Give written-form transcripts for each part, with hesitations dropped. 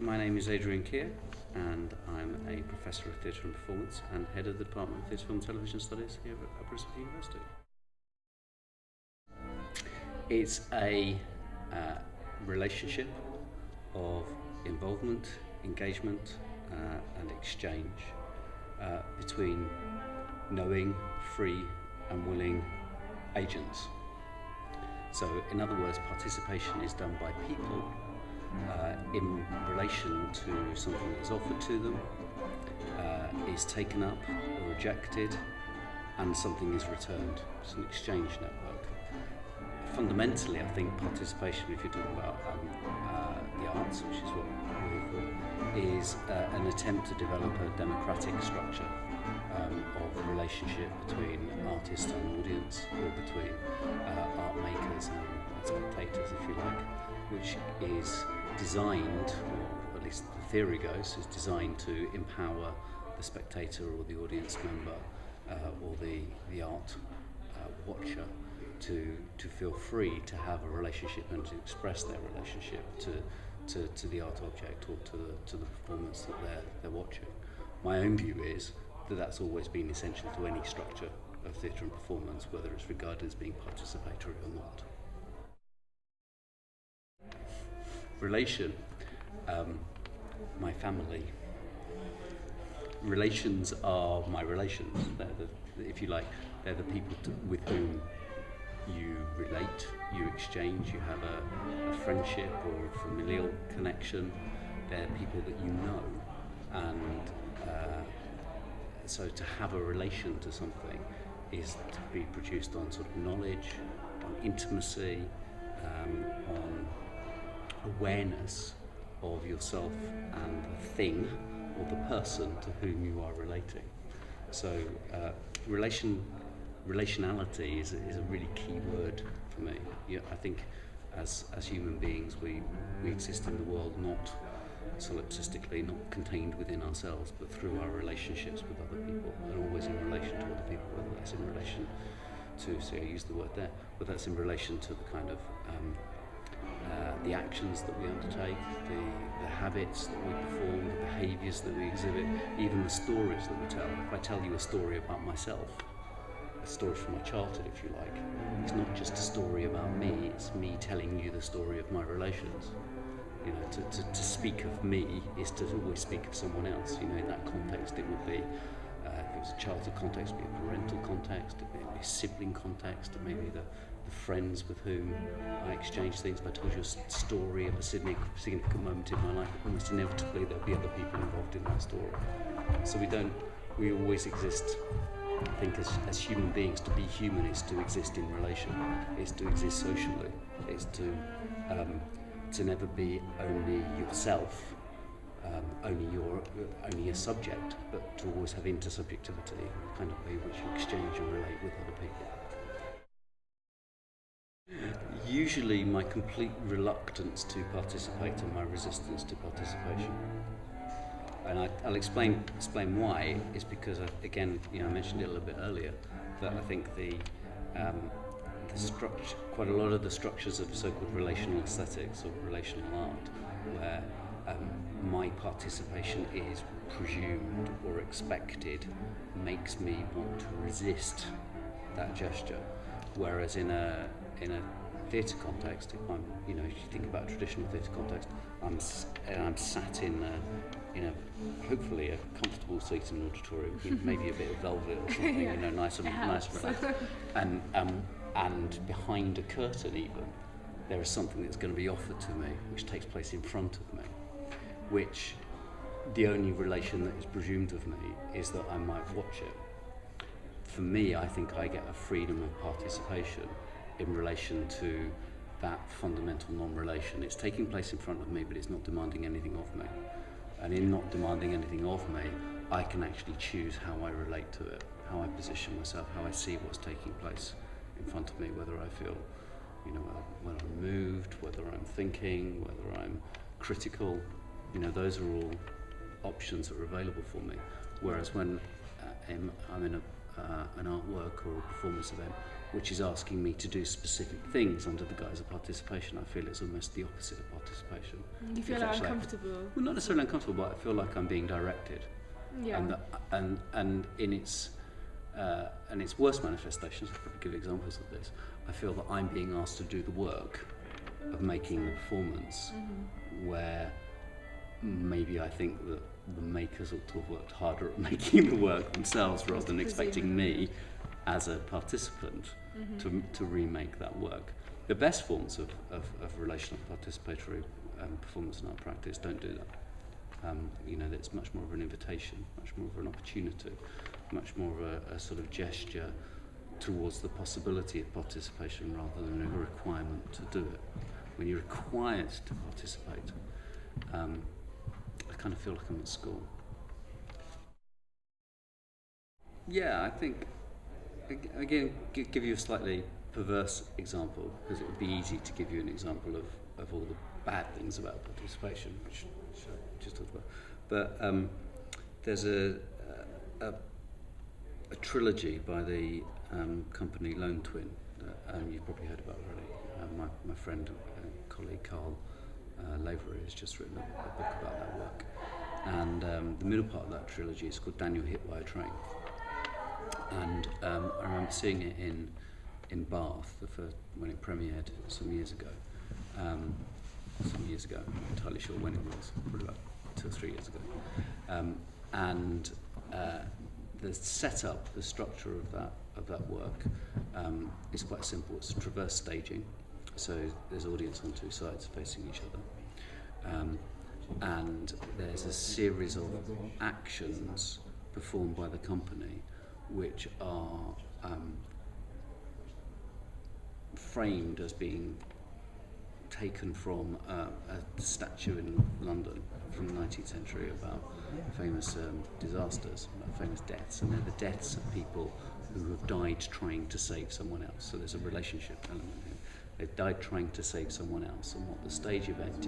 My name is Adrian Kear, and I'm a Professor of Theatre and Performance and Head of the Department of Theatre, Film and Television Studies here at Aberystwyth University. It's a relationship of involvement, engagement and exchange between knowing, free and willing agents. So in other words, participation is done by people in relation to something that is offered to them, is taken up or rejected, and something is returned. It's an exchange network. Fundamentally, I think participation, if you're talking about the arts, which is what we're for, is an attempt to develop a democratic structure of relationship between artist and audience, or between art makers and spectators, if you like, which is designed, or at least the theory goes, is designed to empower the spectator or the audience member or the art watcher to feel free to have a relationship and to express their relationship to the art object or to the performance that they're watching. My own view is that that's always been essential to any structure of theatre and performance, whether it's regarded as being participatory or not. Relation, my family. Relations are my relations. If you like, they're the people with whom you relate, you exchange, you have a friendship or a familial connection. They're people that you know, and so to have a relation to something is to be produced on sort of knowledge, on intimacy, on awareness of yourself and the thing or the person to whom you are relating. So relationality is a really key word for me. I think as human beings we exist in the world not solipsistically, not contained within ourselves, but through our relationships with other people, and always in relation to other people, whether that's in relation to, see, I use the word there, but that's in relation to the kind of the actions that we undertake, the habits that we perform, the behaviours that we exhibit, even the stories that we tell. If I tell you a story about myself, a story from my childhood, if you like, it's not just a story about me, it's me telling you the story of my relations. You know, to speak of me is to always speak of someone else. You know, in that context it would be, if it was a childhood context, it would be a parental context, it may be a sibling context, it may be the friends with whom I exchange things. If I told you a story of a significant moment in my life, almost inevitably there'll be other people involved in that story. So we always exist, I think, as human beings. To be human is to exist in relation, is to exist socially, is to never be only yourself, only a subject, but to always have intersubjectivity, the kind of way in which you exchange and relate with other people. Usually my complete reluctance to participate and my resistance to participation. And I'll explain why, is because, again, I mentioned it a little bit earlier, that I think the structure, quite a lot of the structures of so-called relational aesthetics or relational art, where my participation is presumed or expected, makes me want to resist that gesture. Whereas in a theatre context, if I'm, if you think about a traditional theatre context, I'm sat in hopefully a comfortable seat in an auditorium, with maybe a bit of velvet or something, yeah. nice and relaxed, and behind a curtain even, there is something that's going to be offered to me, which takes place in front of me, which the only relation that is presumed of me is that I might watch it. For me, I think I get a freedom of participation in relation to that fundamental non-relation. It's taking place in front of me, but it's not demanding anything of me. And in not demanding anything of me, I can actually choose how I relate to it, how I position myself, how I see what's taking place in front of me, whether I feel, whether I'm moved, whether I'm thinking, whether I'm critical. Those are all options that are available for me. Whereas when I'm in an artwork or a performance event, which is asking me to do specific things under the guise of participation, I feel it's almost the opposite of participation. You feel like uncomfortable? Well, not necessarily uncomfortable, but I feel like I'm being directed. Yeah. And in its worst manifestations, I'll probably give examples of this, I feel that I'm being asked to do the work of making the performance, where maybe I think that the makers ought to have worked harder at making the work themselves rather than expecting me as a participant to remake that work. The best forms of relational participatory performance and art practice don't do that. It's much more of an invitation, much more of an opportunity, much more of a sort of gesture towards the possibility of participation rather than a requirement to do it. When you're required to participate, I kind of feel like I'm at school. Yeah, I think, again, give you a slightly perverse example, because it would be easy to give you an example of all the bad things about participation, which I just talked about. But there's a trilogy by the company Lone Twin that you've probably heard about already. My friend and colleague Carl Lavery has just written a book about that work. And the middle part of that trilogy is called Daniel Hit by a Train. And I remember seeing it in Bath when it premiered some years ago. I'm not entirely sure when it was, probably about 2 or 3 years ago. The setup, the structure of that work is quite simple. It's a traverse staging, so there's audience on two sides facing each other, and there's a series of actions performed by the company which are framed as being taken from a statue in London from the 19th century about famous disasters, about famous deaths, and they're the deaths of people who have died trying to save someone else. So there's a relationship element here. They've died trying to save someone else, and what the stage event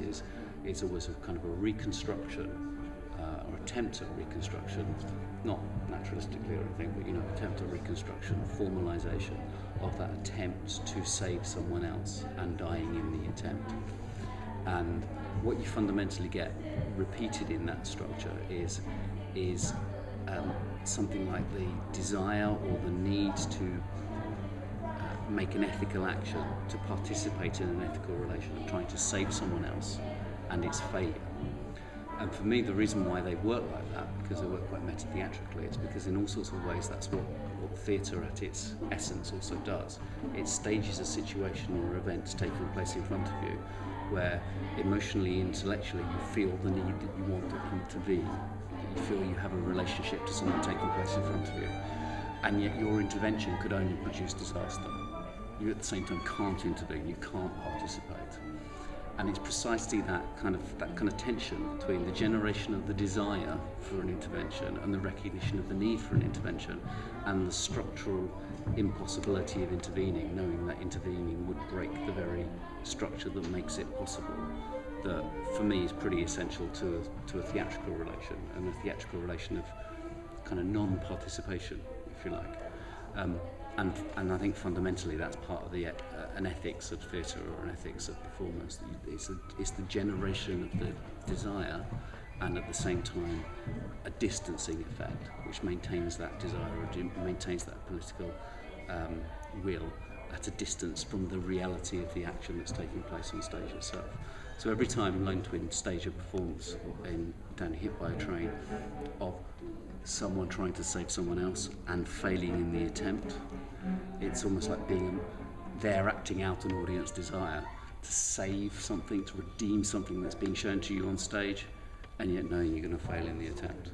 is always a kind of a reconstruction or attempt at reconstruction, not naturalistically or anything, but attempt at reconstruction, formalisation of that attempt to save someone else and dying in the attempt. And what you fundamentally get repeated in that structure is something like the desire or the need to make an ethical action, to participate in an ethical relation of trying to save someone else and its failure. And for me, the reason why they work like that, because they work quite meta-theatrically, is because in all sorts of ways that's what theatre at its essence also does. It stages a situation or event taking place in front of you where emotionally, intellectually, you feel the need that you want to intervene. You feel you have a relationship to something taking place in front of you. And yet your intervention could only produce disaster. You at the same time can't intervene, you can't participate. And it's precisely that kind of tension between the generation of the desire for an intervention and the recognition of the need for an intervention and the structural impossibility of intervening, knowing that intervening would break the very structure that makes it possible, that for me is pretty essential to a theatrical relation, and a theatrical relation of kind of non-participation, if you like. And I think fundamentally that's part of an ethics of theatre or an ethics of performance. It's the generation of the desire, and at the same time a distancing effect which maintains that desire or maintains that political will at a distance from the reality of the action that's taking place on stage itself. So every time Lone Twin stage a performance in Down Hit by a Train of someone trying to save someone else and failing in the attempt, it's almost like they're acting out an audience desire to save something, to redeem something that's being shown to you on stage, and yet knowing you're going to fail in the attempt.